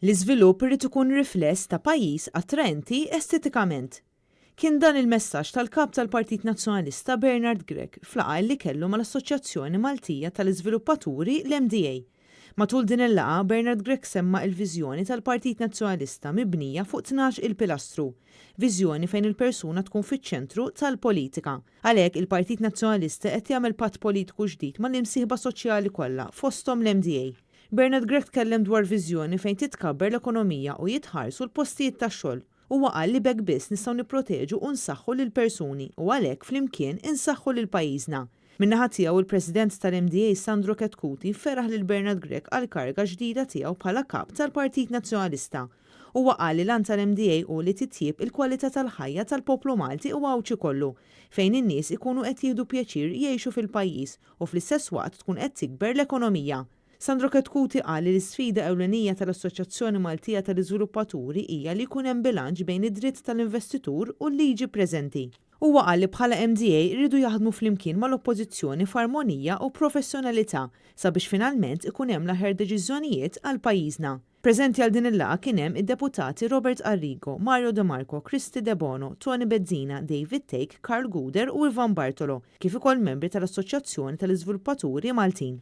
L-iżvilupp irid ikun rifless ta' pajjiż attraenti estetikament. Kien dan il-messaġġ tal-kap tal-Partit Nazzjonalista Bernard Grech f'laqgħa li kellu mal-Assoċjazzjoni Maltija tal-Iżviluppaturi l-MDA. Matul din il-laqgħa Bernard Grech semma l-viżjoni tal-Partit Nazzjonalista mibnija fuq 12 il-pilastru, viżjoni fejn il-persuna tkun fiċ-ċentru tal-politika. Għalhekk il-Partit Nazzjonalista qed jagħmel patt politiku ġdid mal-imsieħba soċjali kollha fosthom l-MDA. Bernard Grech tkellem dwar viżjoni fejn titkabber l-ekonomija u jitħarsu l-postijiet tax-xogħol. Huwa qal li bekk biss nistgħu nipproteġu u nsaħħu lil persuni u għalhekk flimkien insaħħu lil pajjiżna. Min-naħa tiegħu il-President tal-MDA Sandro Ketkuti ferraħ lil Bernard Grech għal karga ġdida tiegħu bħala kap tal-Partit Nazzjonalista. Huwa qal li lan tal-MDA u li titjieb il-kwalità tal-ħajja tal-poplu Malti u għawċi kollu, fejn in-nies ikunu qed jieħdu pjaċir jgħixu fil-pajjiż u fl-istess waqt tkun qed tikber l-ekonomija. Sandro Ketkuti qal li l-isfida ewlenija tal-Assoċjazzjoni Maltija tal-Iżviluppaturi hija li jkun hemm bilanċ bejn id-dritt tal-investitur u l-liġi preżenti. Huwa qal li bħala MDA rridu jaħdmu flimkien mal-oppożizzjoni f'armonija u professjonalità sabiex finalment ikun hemm l-aħjar deċiżjonijiet għal pajjiżna. Preżenti għal din il-laqgħa kien hemm id-deputati Robert Arrigo, Mario De Marco, Kristi De Bono, Tony Bezzina, David Take, Karl Guder u Ivan Bartolo, kif ukoll membri tal-Assoċjazzjoni tal-Iżviluppaturi Maltin.